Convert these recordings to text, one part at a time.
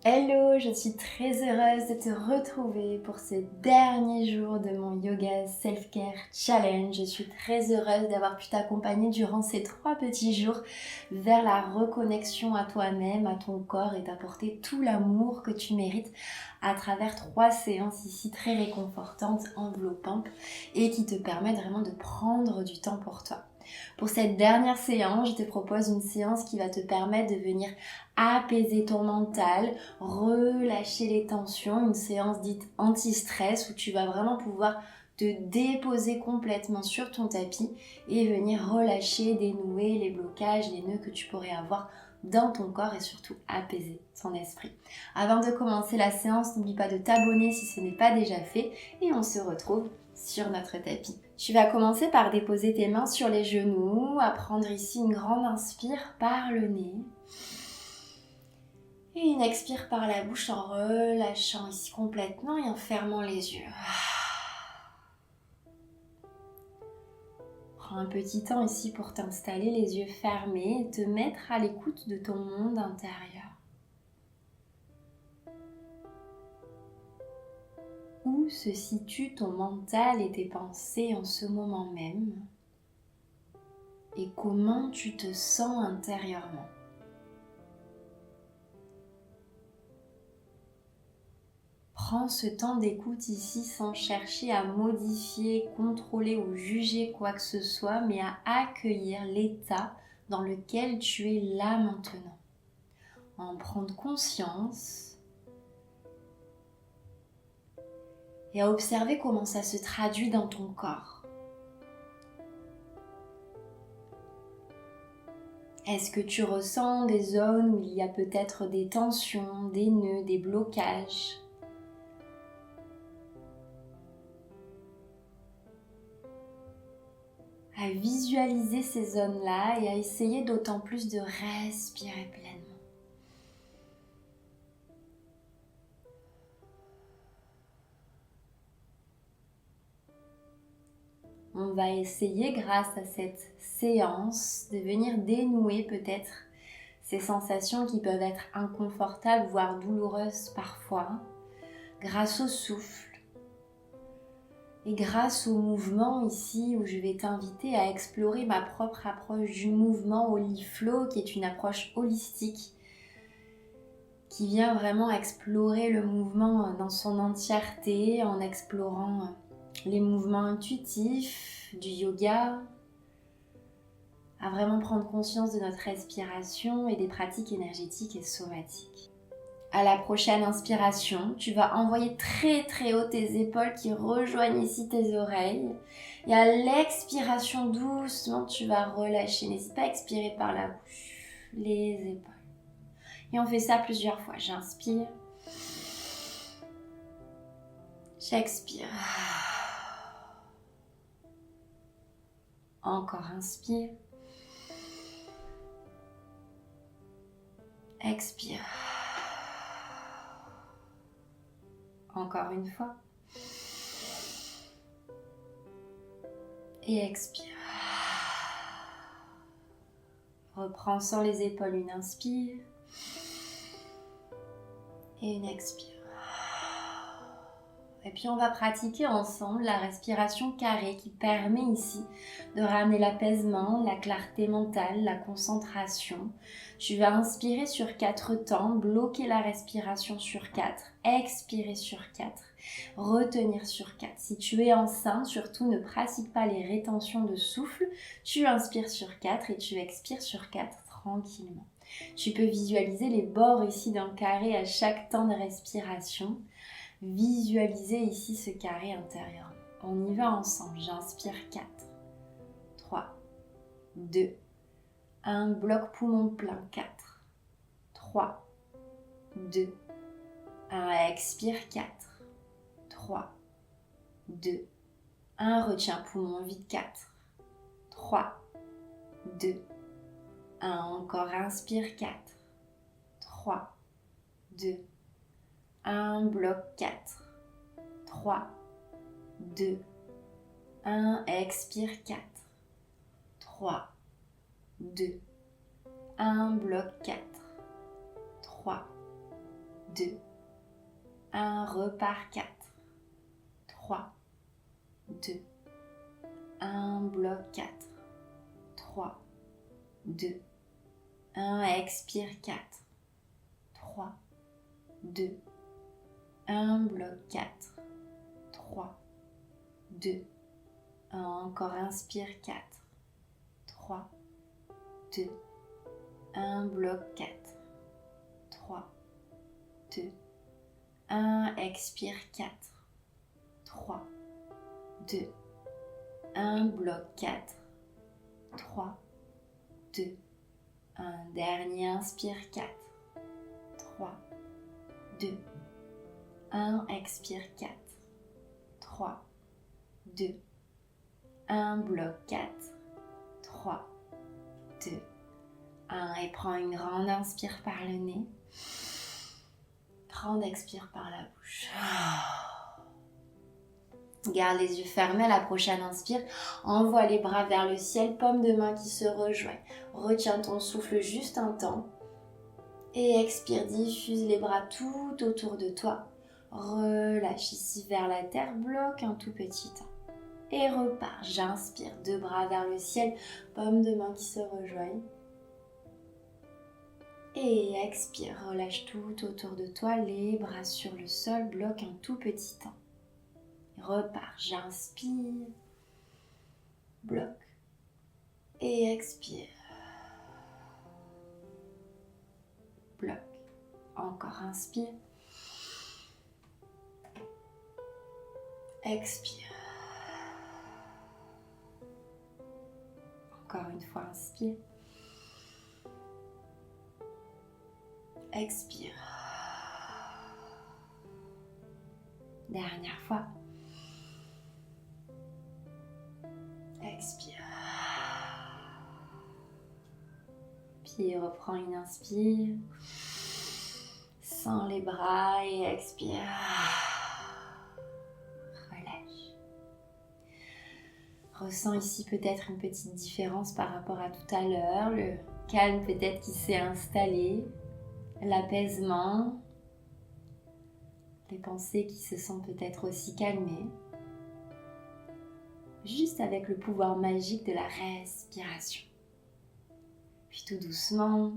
Hello, je suis très heureuse de te retrouver pour ce dernier jour de mon Yoga Self-Care Challenge. Je suis très heureuse d'avoir pu t'accompagner durant ces 3 petits jours vers la reconnexion à toi-même, à ton corps et t'apporter tout l'amour que tu mérites à travers 3 séances ici très réconfortantes, enveloppantes et qui te permettent vraiment de prendre du temps pour toi. Pour cette dernière séance, je te propose une séance qui va te permettre de venir apaiser ton mental, relâcher les tensions, une séance dite anti-stress où tu vas vraiment pouvoir te déposer complètement sur ton tapis et venir relâcher, dénouer les blocages, les nœuds que tu pourrais avoir dans ton corps et surtout apaiser ton esprit. Avant de commencer la séance, n'oublie pas de t'abonner si ce n'est pas déjà fait et on se retrouve sur notre tapis. Tu vas commencer par déposer tes mains sur les genoux, à prendre ici une grande inspire par le nez. Et une expire par la bouche en relâchant ici complètement et en fermant les yeux. Prends un petit temps ici pour t'installer les yeux fermés et te mettre à l'écoute de ton monde intérieur. Où se situe ton mental et tes pensées en ce moment même? Et comment tu te sens intérieurement? Prends ce temps d'écoute ici sans chercher à modifier, contrôler ou juger quoi que ce soit, mais à accueillir l'état dans lequel tu es là maintenant. En prendre conscience et à observer comment ça se traduit dans ton corps. Est-ce que tu ressens des zones où il y a peut-être des tensions, des nœuds, des blocages ? À visualiser ces zones-là et à essayer d'autant plus de respirer pleinement. On va essayer grâce à cette séance de venir dénouer peut-être ces sensations qui peuvent être inconfortables, voire douloureuses parfois, grâce au souffle et grâce au mouvement ici où je vais t'inviter à explorer ma propre approche du mouvement Holiflow qui est une approche holistique qui vient vraiment explorer le mouvement dans son entièreté en explorant les mouvements intuitifs du yoga, à vraiment prendre conscience de notre respiration et des pratiques énergétiques et somatiques. À la prochaine inspiration, tu vas envoyer très très haut tes épaules qui rejoignent ici tes oreilles. Et à l'expiration, doucement, tu vas relâcher. N'hésite pas à expirer par la bouche, les épaules. Et on fait ça plusieurs fois. J'inspire. J'expire. Encore inspire. Expire. Encore une fois. Et expire. Reprends sur les épaules une inspire. Et une expire. Et puis on va pratiquer ensemble la respiration carrée qui permet ici de ramener l'apaisement, la clarté mentale, la concentration. Tu vas inspirer sur 4 temps, bloquer la respiration sur 4, expirer sur 4, retenir sur 4. Si tu es enceinte, surtout ne pratique pas les rétentions de souffle. Tu inspires sur 4 et tu expires sur 4 tranquillement. Tu peux visualiser les bords ici d'un carré à chaque temps de respiration. Visualisez ici ce carré intérieur. On y va ensemble. J'inspire 4, 3, 2, 1. Bloc poumon plein. 4, 3, 2, 1. Expire 4, 3, 2, 1. Retiens poumon vide. 4, 3, 2, 1. Encore inspire 4, 3, 2, 1, bloc 4, 3, 2, 1, expire 4, 3, 2, 1, bloc 4, 3, 2, 1, repars 4, 3, 2, 1, bloc 4, 3, 2, 1, expire 4, 3, 2, 1, bloc 4, 3, 2, 1, encore inspire 4, 3, 2, 1, bloc 4, 3, 2, 1, expire 4, 3, 2, 1, bloc 4, 3, 2, 1, dernier, inspire 4, 3, 2, 1, expire 4, 3, 2, 1, bloc 4, 3, 2, 1, et prends une grande inspire par le nez, grande expire par la bouche. Garde les yeux fermés à la prochaine inspire, envoie les bras vers le ciel, paume de main qui se rejoignent. Retiens ton souffle juste un temps et expire, diffuse les bras tout autour de toi. Relâche ici vers la terre, bloque un tout petit temps. Et repars, j'inspire, deux bras vers le ciel, paume de main qui se rejoignent. Et expire, relâche tout autour de toi, les bras sur le sol, bloque un tout petit temps. Repars, j'inspire, bloque et expire, bloque, encore inspire, expire, encore une fois inspire, expire, dernière fois. Expire. Puis reprends une inspire. Sens les bras et expire. Relâche. Ressens ici peut-être une petite différence par rapport à tout à l'heure. Le calme peut-être qui s'est installé. L'apaisement. Les pensées qui se sont peut-être aussi calmées. Juste avec le pouvoir magique de la respiration. Puis tout doucement,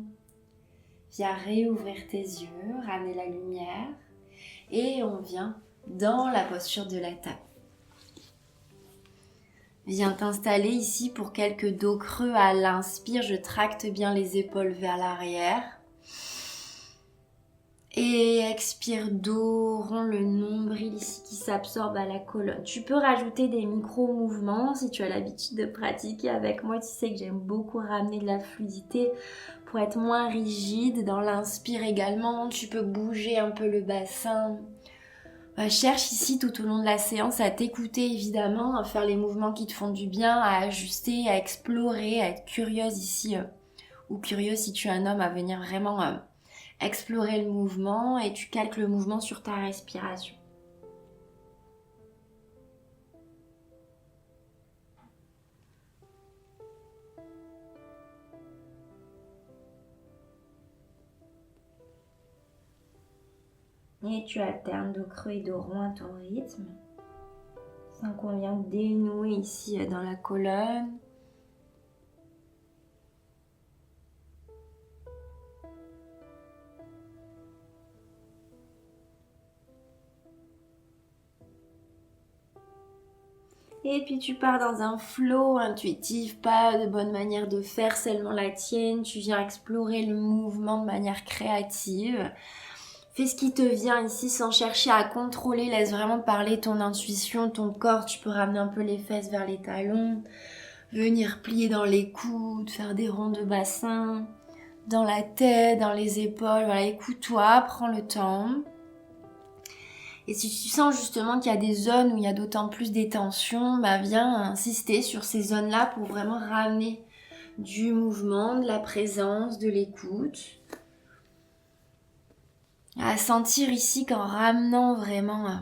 viens réouvrir tes yeux, ramener la lumière et on vient dans la posture de la table. Viens t'installer ici pour quelques dos creux à l'inspire, je tracte bien les épaules vers l'arrière. Et expire, dos rond, le nombril ici qui s'absorbe à la colonne. Tu peux rajouter des micro-mouvements si tu as l'habitude de pratiquer avec moi. Tu sais que j'aime beaucoup ramener de la fluidité pour être moins rigide. Dans l'inspire également, tu peux bouger un peu le bassin. Cherche ici tout au long de la séance à t'écouter évidemment, à faire les mouvements qui te font du bien, à ajuster, à explorer, à être curieuse ici ou curieux si tu es un homme, à venir vraiment... explorer le mouvement et tu calques le mouvement sur ta respiration. Et tu alternes dos creux et dos rond à ton rythme. Sans qu'on vient dénouer ici dans la colonne. Et puis tu pars dans un flow intuitif, pas de bonne manière de faire, seulement la tienne. Tu viens explorer le mouvement de manière créative. Fais ce qui te vient ici sans chercher à contrôler. Laisse vraiment parler ton intuition, ton corps. Tu peux ramener un peu les fesses vers les talons. Venir plier dans les coudes, faire des ronds de bassin. Dans la tête, dans les épaules. Voilà, écoute-toi, prends le temps. Et si tu sens justement qu'il y a des zones où il y a d'autant plus des tensions, viens insister sur ces zones-là pour vraiment ramener du mouvement, de la présence, de l'écoute. À sentir ici qu'en ramenant vraiment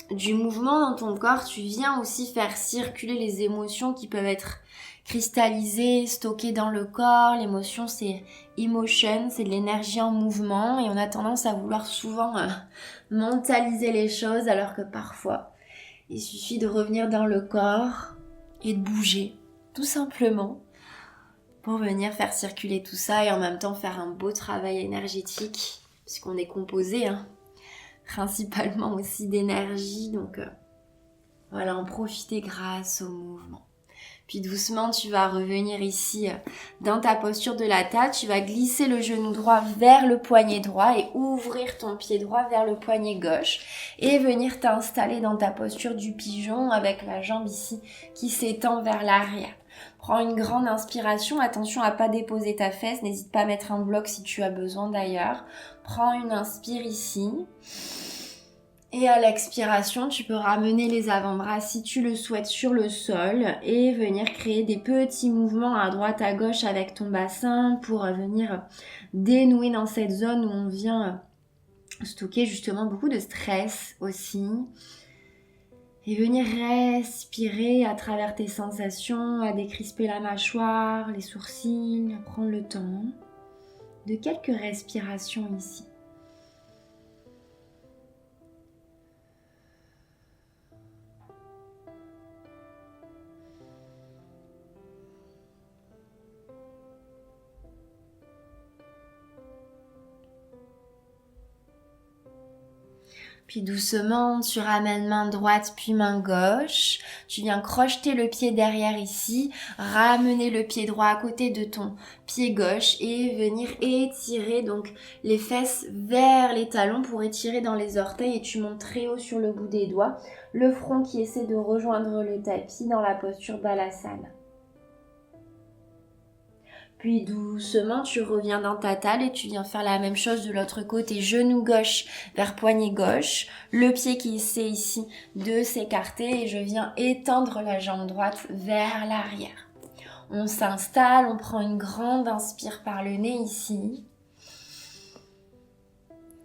du mouvement dans ton corps, tu viens aussi faire circuler les émotions qui peuvent être cristallisée, stockée dans le corps. L'émotion, c'est emotion, c'est de l'énergie en mouvement et on a tendance à vouloir souvent mentaliser les choses alors que parfois, il suffit de revenir dans le corps et de bouger, tout simplement, pour venir faire circuler tout ça et en même temps faire un beau travail énergétique, puisqu'on est composé, principalement aussi d'énergie, donc voilà, en profiter grâce au mouvement. Puis doucement, tu vas revenir ici dans ta posture de la table. Tu vas glisser le genou droit vers le poignet droit et ouvrir ton pied droit vers le poignet gauche. Et venir t'installer dans ta posture du pigeon avec la jambe ici qui s'étend vers l'arrière. Prends une grande inspiration. Attention à pas déposer ta fesse. N'hésite pas à mettre un bloc si tu as besoin d'ailleurs. Prends une inspire ici. Et à l'expiration, tu peux ramener les avant-bras si tu le souhaites sur le sol et venir créer des petits mouvements à droite à gauche avec ton bassin pour venir dénouer dans cette zone où on vient stocker justement beaucoup de stress aussi. Et venir respirer à travers tes sensations, à décrisper la mâchoire, les sourcils, à prendre le temps de quelques respirations ici. Puis doucement, tu ramènes main droite puis main gauche. Tu viens crocheter le pied derrière ici, ramener le pied droit à côté de ton pied gauche et venir étirer donc les fesses vers les talons pour étirer dans les orteils et tu montes très haut sur le bout des doigts. Le front qui essaie de rejoindre le tapis dans la posture Balasana. Puis doucement, tu reviens dans ta table et tu viens faire la même chose de l'autre côté. Genou gauche vers poignet gauche. Le pied qui essaie ici de s'écarter et je viens étendre la jambe droite vers l'arrière. On s'installe, on prend une grande inspire par le nez ici.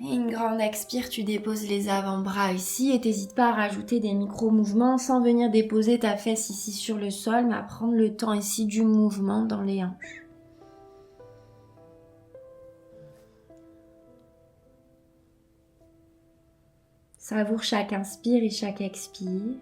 Et une grande expire, tu déposes les avant-bras ici et t'hésites pas à rajouter des micro-mouvements sans venir déposer ta fesse ici sur le sol, mais à prendre le temps ici du mouvement dans les hanches. Savoure chaque inspire et chaque expire.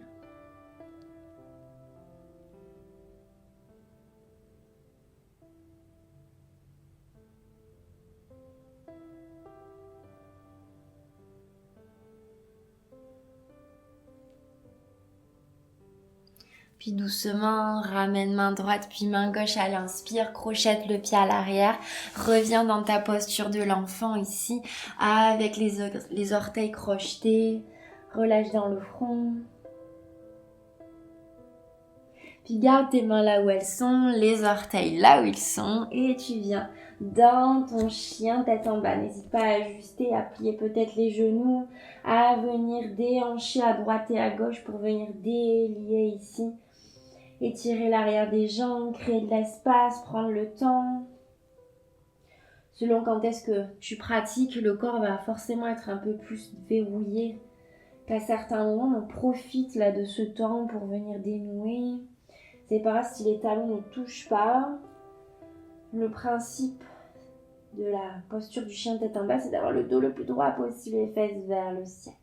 Puis doucement, ramène main droite puis main gauche à l'inspire, crochette le pied à l'arrière, reviens dans ta posture de l'enfant ici, avec les orteils crochetés, relâche dans le front. Puis garde tes mains là où elles sont, les orteils là où ils sont, et tu viens dans ton chien tête en bas. N'hésite pas à ajuster, à plier peut-être les genoux, à venir déhancher à droite et à gauche pour venir délier ici. Étirer l'arrière des jambes, créer de l'espace, prendre le temps. Selon quand est-ce que tu pratiques, le corps va forcément être un peu plus verrouillé. Qu'à certains moments, on profite là de ce temps pour venir dénouer. C'est pas grave si les talons ne touchent pas. Le principe de la posture du chien tête en bas, c'est d'avoir le dos le plus droit possible, les fesses vers le ciel.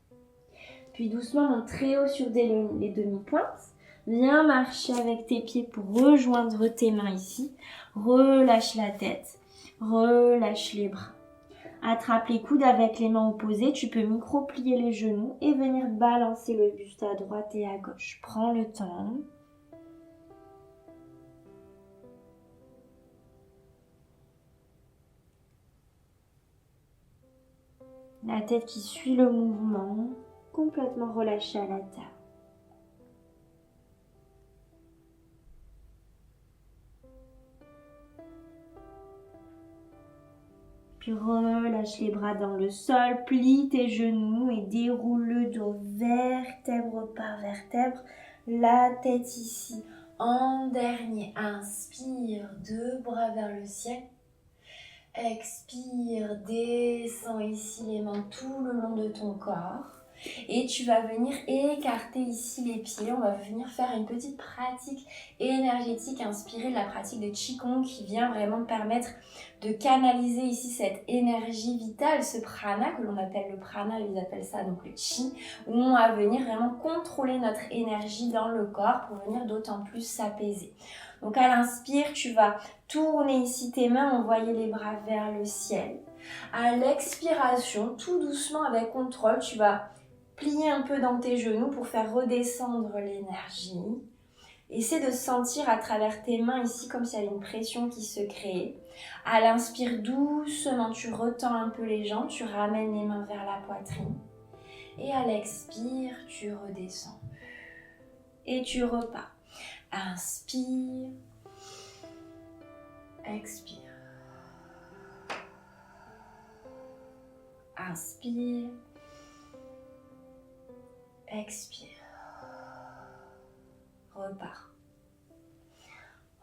Puis doucement, monte très haut sur les demi-pointes. Viens marcher avec tes pieds pour rejoindre tes mains ici. Relâche la tête. Relâche les bras. Attrape les coudes avec les mains opposées. Tu peux micro-plier les genoux et venir balancer le buste à droite et à gauche. Prends le temps. La tête qui suit le mouvement, complètement relâchée à la table. Puis relâche les bras dans le sol, plie tes genoux et déroule le dos vertèbre par vertèbre. La tête ici en dernier. Inspire, deux bras vers le ciel. Expire, descends ici les mains tout le long de ton corps. Et tu vas venir écarter ici les pieds. On va venir faire une petite pratique énergétique inspirée de la pratique de Qigong qui vient vraiment permettre de canaliser ici cette énergie vitale, ce prana que l'on appelle le prana, ils appellent ça donc le Qi, où on va venir vraiment contrôler notre énergie dans le corps pour venir d'autant plus s'apaiser. Donc à l'inspire, tu vas tourner ici tes mains, envoyer les bras vers le ciel. À l'expiration, tout doucement avec contrôle, tu vas plier un peu dans tes genoux pour faire redescendre l'énergie. Essaie de sentir à travers tes mains ici comme s'il y avait une pression qui se crée. À l'inspire doucement, tu retends un peu les jambes, tu ramènes les mains vers la poitrine. Et à l'expire, tu redescends. Et tu repars. Inspire. Expire. Inspire. Expire. Repars.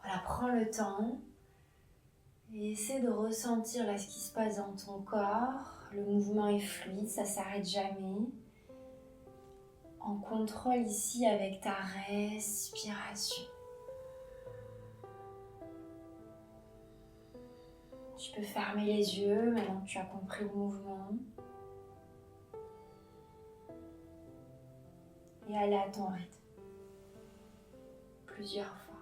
Voilà, prends le temps et essaie de ressentir là ce qui se passe dans ton corps. Le mouvement est fluide, ça ne s'arrête jamais. En contrôle ici avec ta respiration. Tu peux fermer les yeux maintenant que tu as compris le mouvement. Et aller à ton rythme. Plusieurs fois.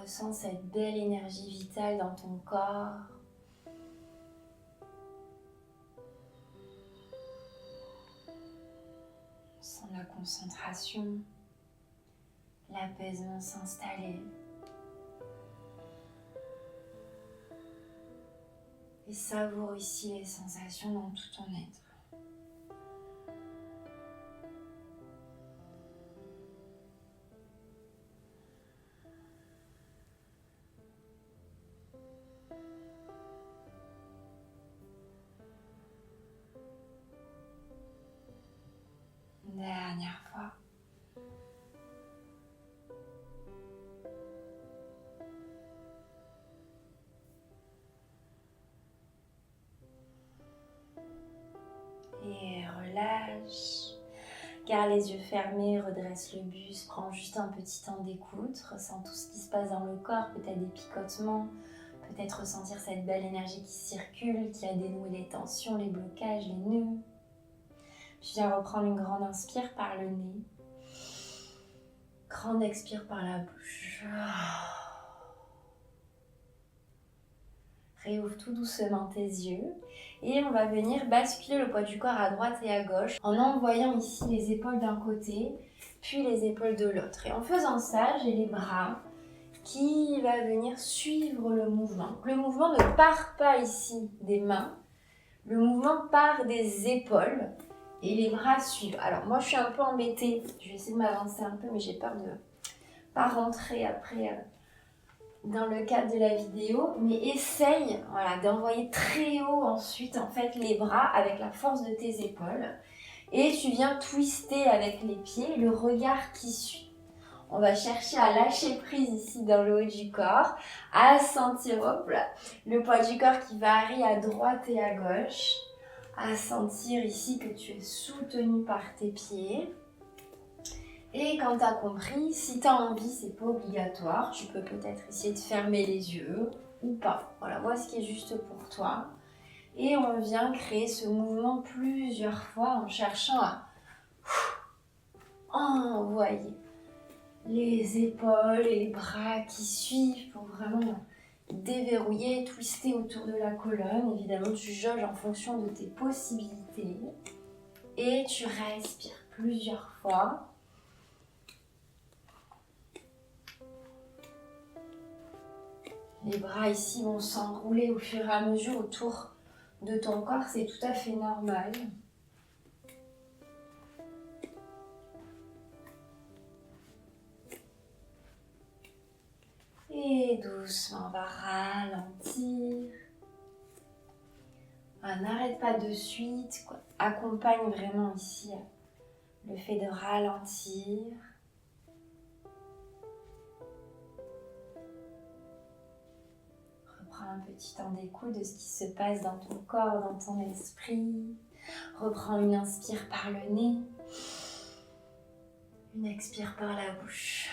Ressens cette belle énergie vitale dans ton corps. Sens la concentration, l'apaisement s'installer. Et savoure ici les sensations dans tout ton être. Dernière fois. Et relâche. Garde les yeux fermés, redresse le buste, prends juste un petit temps d'écoute, ressens tout ce qui se passe dans le corps, peut-être des picotements, peut-être ressentir cette belle énergie qui circule, qui a dénoué les tensions, les blocages, les nœuds. Puis viens reprendre une grande inspire par le nez. Grande expire par la bouche. Réouvre tout doucement tes yeux et on va venir basculer le poids du corps à droite et à gauche en envoyant ici les épaules d'un côté puis les épaules de l'autre. Et en faisant ça, j'ai les bras qui va venir suivre le mouvement. Le mouvement ne part pas ici des mains, le mouvement part des épaules et les bras suivent. Alors moi je suis un peu embêtée, je vais essayer de m'avancer un peu mais j'ai peur de pas rentrer après dans le cadre de la vidéo, mais essaye d'envoyer très haut ensuite en fait les bras avec la force de tes épaules et tu viens twister avec les pieds, le regard qui suit. On va chercher à lâcher prise ici dans le haut du corps, à sentir hop là, le poids du corps qui varie à droite et à gauche, à sentir ici que tu es soutenu par tes pieds. Et quand tu as compris, si tu as envie, c'est pas obligatoire, tu peux peut-être essayer de fermer les yeux ou pas. Voilà, vois ce qui est juste pour toi. Et on vient créer ce mouvement plusieurs fois en cherchant à envoyer les épaules et les bras qui suivent pour vraiment déverrouiller, twister autour de la colonne. Évidemment, tu jauges en fonction de tes possibilités. Et tu respires plusieurs fois. Les bras ici vont s'enrouler au fur et à mesure autour de ton corps, c'est tout à fait normal. Et doucement, on va ralentir. N'arrête pas de suite, accompagne vraiment ici le fait de ralentir. un petit temps d'écoute de ce qui se passe dans ton corps, dans ton esprit. Reprends une inspire par le nez. Une expire par la bouche.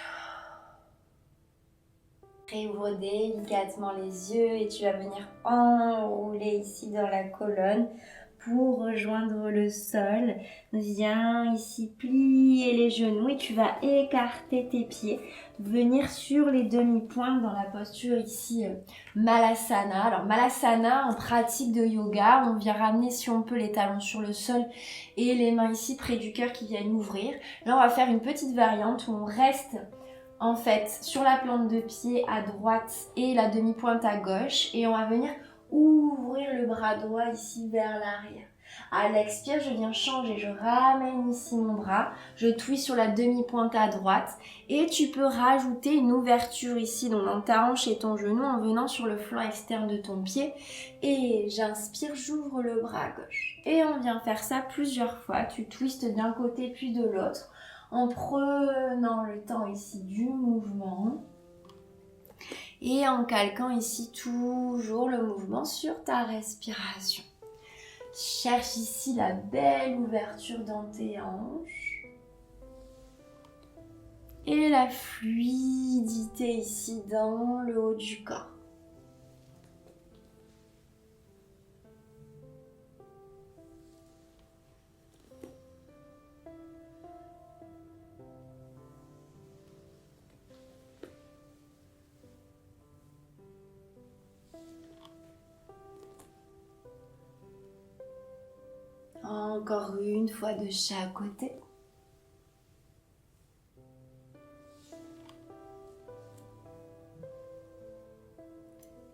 Réouvre délicatement les yeux et tu vas venir enrouler ici dans la colonne pour rejoindre le sol. Viens ici plier les genoux et tu vas écarter tes pieds. Venir sur les demi-pointes dans la posture ici Malasana. Alors Malasana en pratique de yoga, on vient ramener si on peut les talons sur le sol et les mains ici près du cœur qui viennent ouvrir. Là on va faire une petite variante où on reste en fait sur la plante de pied à droite et la demi-pointe à gauche et on va venir ouvrir le bras droit ici vers l'arrière. À l'expire, je viens changer, je ramène ici mon bras, je twiste sur la demi-pointe à droite et tu peux rajouter une ouverture ici donc dans ta hanche et ton genou en venant sur le flanc externe de ton pied et j'inspire, j'ouvre le bras à gauche et on vient faire ça plusieurs fois, tu twistes d'un côté puis de l'autre en prenant le temps ici du mouvement et en calquant ici toujours le mouvement sur ta respiration. Cherche ici la belle ouverture dans tes hanches et la fluidité ici dans le haut du corps. Encore une fois de chaque côté.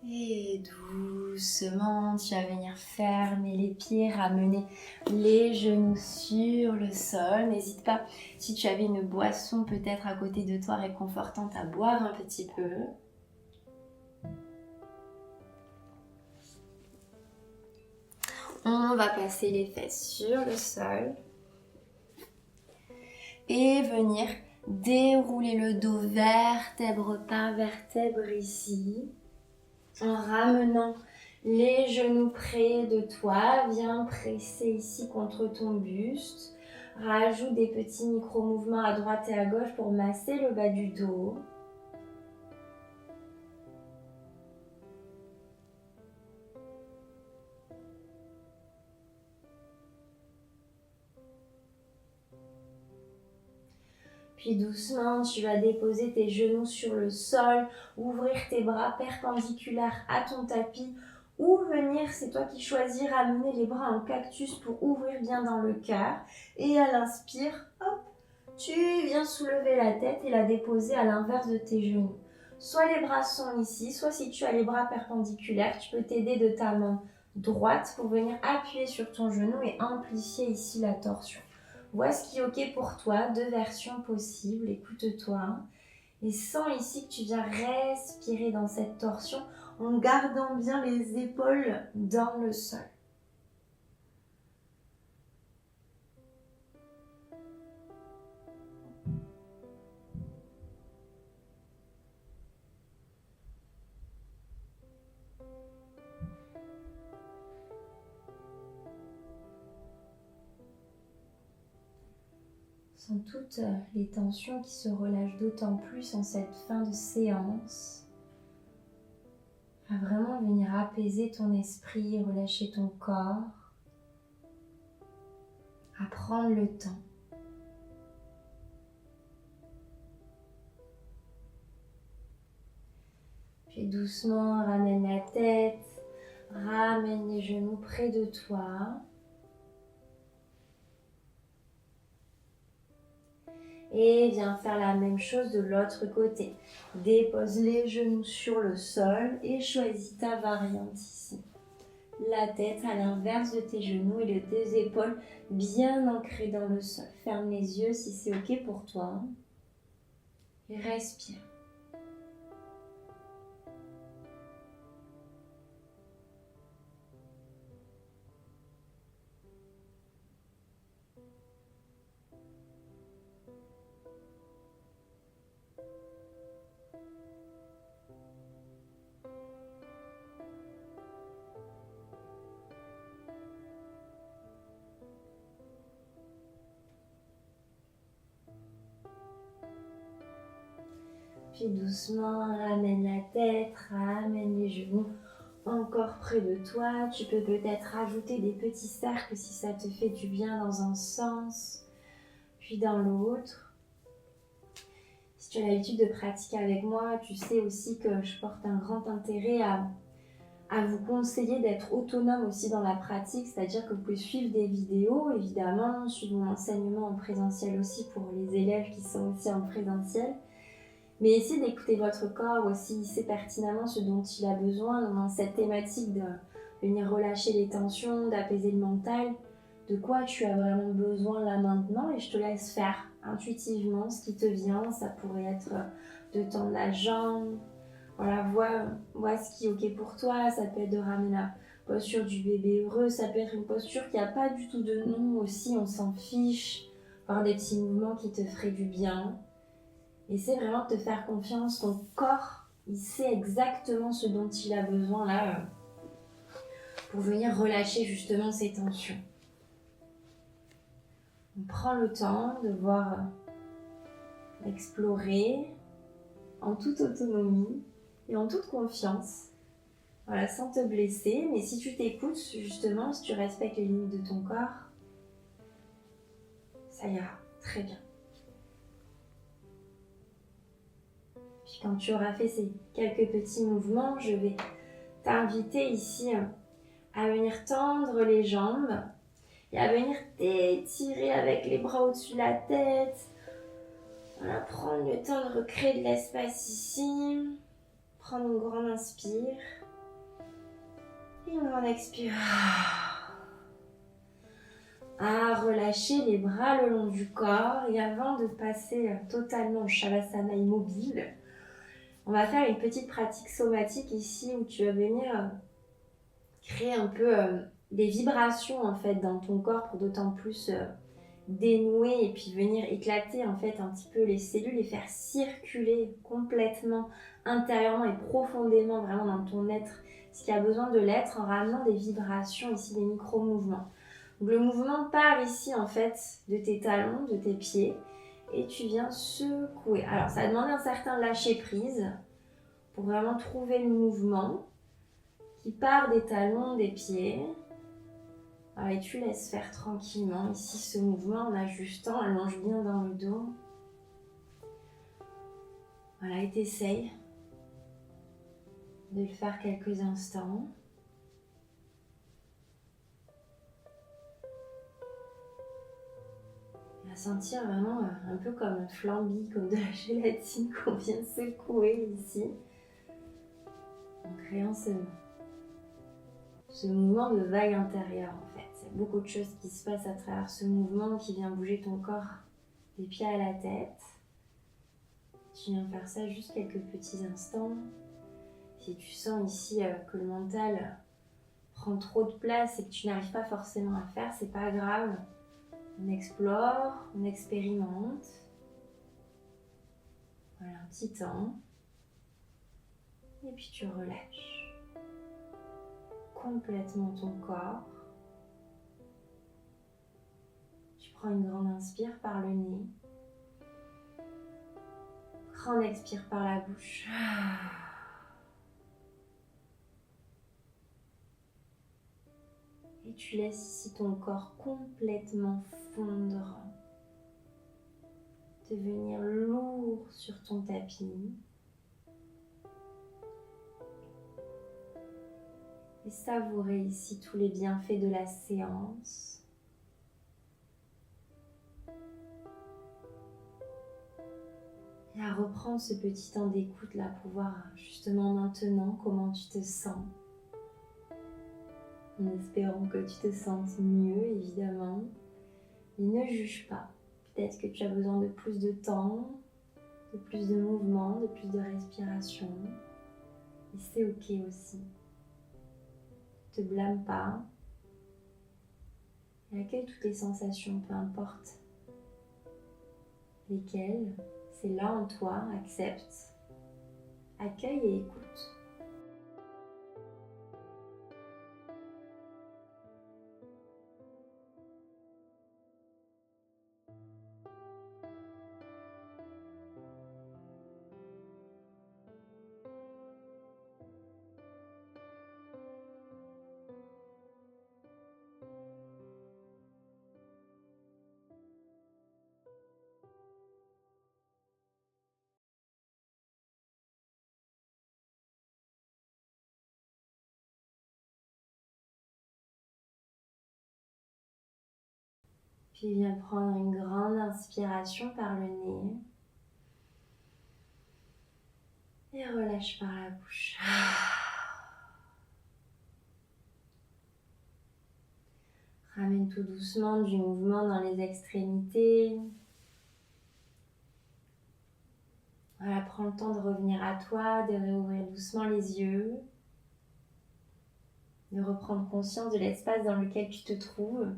Et doucement, tu vas venir fermer les pieds, ramener les genoux sur le sol. N'hésite pas, si tu avais une boisson peut-être à côté de toi réconfortante, à boire un petit peu. On va passer les fesses sur le sol et venir dérouler le dos vertèbre par vertèbre ici en ramenant les genoux près de toi. Viens presser ici contre ton buste. Rajoute des petits micro-mouvements à droite et à gauche pour masser le bas du dos. Puis doucement, tu vas déposer tes genoux sur le sol, ouvrir tes bras perpendiculaires à ton tapis ou venir, c'est toi qui choisis, ramener les bras en cactus pour ouvrir bien dans le cœur. Et à l'inspire, hop, tu viens soulever la tête et la déposer à l'inverse de tes genoux. Soit les bras sont ici, soit si tu as les bras perpendiculaires, tu peux t'aider de ta main droite pour venir appuyer sur ton genou et amplifier ici la torsion. Vois ce qui est ok pour toi, deux versions possibles, écoute-toi. Et sens ici que tu viens respirer dans cette torsion en gardant bien les épaules dans le sol. Sans toutes les tensions qui se relâchent d'autant plus en cette fin de séance. À vraiment venir apaiser ton esprit, relâcher ton corps. À prendre le temps. Puis doucement, ramène la tête, ramène les genoux près de toi. Et viens faire la même chose de l'autre côté. Dépose les genoux sur le sol et choisis ta variante ici. La tête à l'inverse de tes genoux et les deux épaules bien ancrées dans le sol. Ferme les yeux si c'est ok pour toi. Et respire. Fais doucement, ramène la tête, ramène les genoux encore près de toi. Tu peux peut-être rajouter des petits cercles si ça te fait du bien dans un sens, puis dans l'autre. Si tu as l'habitude de pratiquer avec moi, tu sais aussi que je porte un grand intérêt à vous conseiller d'être autonome aussi dans la pratique, c'est-à-dire que vous pouvez suivre des vidéos, évidemment, suivre mon enseignement en présentiel aussi pour les élèves qui sont aussi en présentiel. Mais essayez d'écouter votre corps aussi, il sait pertinemment ce dont il a besoin dans cette thématique de venir relâcher les tensions, d'apaiser le mental, de quoi tu as vraiment besoin là maintenant, et je te laisse faire intuitivement ce qui te vient. Ça pourrait être de tendre la jambe, voilà, vois ce qui est ok pour toi. Ça peut être de ramener la posture du bébé heureux, ça peut être une posture qui n'a pas du tout de nom aussi, on s'en fiche, voir des petits mouvements qui te feraient du bien. Essaie vraiment de te faire confiance, ton corps, il sait exactement ce dont il a besoin là pour venir relâcher justement ces tensions. On prend le temps de voir explorer en toute autonomie et en toute confiance, voilà, sans te blesser, mais si tu t'écoutes justement, si tu respectes les limites de ton corps, ça ira très bien. Puis quand tu auras fait ces quelques petits mouvements, je vais t'inviter ici à venir tendre les jambes et à venir t'étirer avec les bras au-dessus de la tête. Voilà, prendre le temps de recréer de l'espace ici. Prendre une grande inspire. Et une grande expire. À relâcher les bras le long du corps. Et avant de passer totalement au Shavasana immobile, on va faire une petite pratique somatique ici où tu vas venir créer un peu des vibrations en fait dans ton corps pour d'autant plus dénouer et puis venir éclater en fait un petit peu les cellules et faire circuler complètement intérieurement et profondément vraiment dans ton être ce qui a besoin de l'être en ramenant des vibrations ici, des micro-mouvements. Donc le mouvement part ici en fait de tes talons, de tes pieds et tu viens secouer. Alors ça demande un certain lâcher prise pour vraiment trouver le mouvement qui part des talons, des pieds. Et tu laisses faire tranquillement ici ce mouvement en ajustant, allonge bien dans le dos. Voilà, et t'essayes de le faire quelques instants. Et à sentir vraiment un peu comme un flambi, comme de la gélatine qu'on vient secouer ici. En créant ce mouvement de vague intérieure en fait. Il y a beaucoup de choses qui se passent à travers ce mouvement qui vient bouger ton corps des pieds à la tête. Tu viens faire ça juste quelques petits instants. Si tu sens ici que le mental prend trop de place et que tu n'arrives pas forcément à faire, c'est pas grave. On explore, on expérimente. Voilà, un petit temps. Et puis tu relâches complètement ton corps. Tu prends une grande inspire par le nez. Grande expire par la bouche. Et tu laisses ici ton corps complètement fondre. Devenir lourd sur ton tapis. Et savourer ici tous les bienfaits de la séance. Et à reprendre ce petit temps d'écoute là pour voir justement maintenant comment tu te sens. En espérant que tu te sentes mieux évidemment. Mais ne juge pas. Peut-être que tu as besoin de plus de temps, de plus de mouvement, de plus de respiration. Et c'est ok aussi. Ne te blâme pas. Et accueille toutes les sensations, peu importe lesquelles. C'est là en toi, accepte, accueille et écoute. Puis viens prendre une grande inspiration par le nez. Et relâche par la bouche. Ramène tout doucement du mouvement dans les extrémités. Voilà, prends le temps de revenir à toi, de réouvrir doucement les yeux, de reprendre conscience de l'espace dans lequel tu te trouves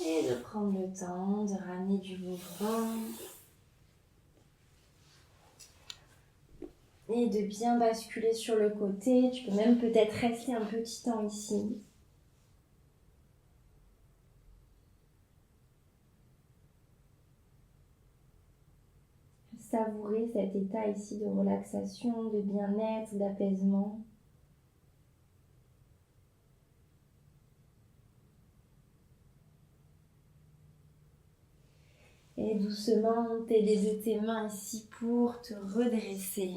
et de prendre le temps de ramener du mouvement et de bien basculer sur le côté. Tu peux même peut-être rester un petit temps ici. Savourer cet état ici de relaxation, de bien-être, d'apaisement. Et doucement, t'aider de tes mains ici pour te redresser.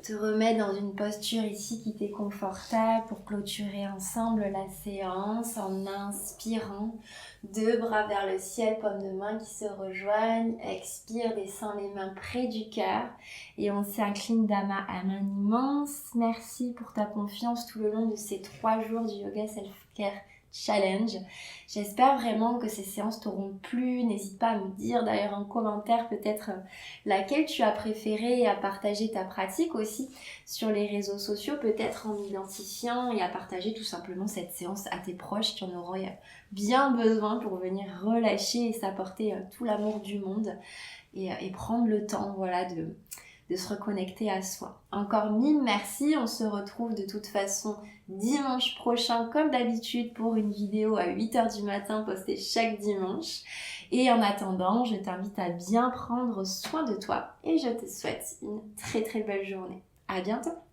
Te remettre dans une posture ici qui t'est confortable pour clôturer ensemble la séance en inspirant. 2 bras vers le ciel, paumes de main qui se rejoignent. Expire, descends les mains près du cœur et on s'incline d'âme à main immense. Merci pour ta confiance tout le long de ces 3 jours du Yoga Self-Care Challenge. J'espère vraiment que ces séances t'auront plu. N'hésite pas à me dire d'ailleurs en commentaire peut-être laquelle tu as préférée et à partager ta pratique aussi sur les réseaux sociaux, peut-être en identifiant et à partager tout simplement cette séance à tes proches qui en auraient bien besoin pour venir relâcher et s'apporter tout l'amour du monde et prendre le temps, voilà, de se reconnecter à soi. Encore 1000 merci, on se retrouve de toute façon dimanche prochain comme d'habitude pour une vidéo à 8h du matin postée chaque dimanche. Et en attendant, je t'invite à bien prendre soin de toi et je te souhaite une très très belle journée. À bientôt!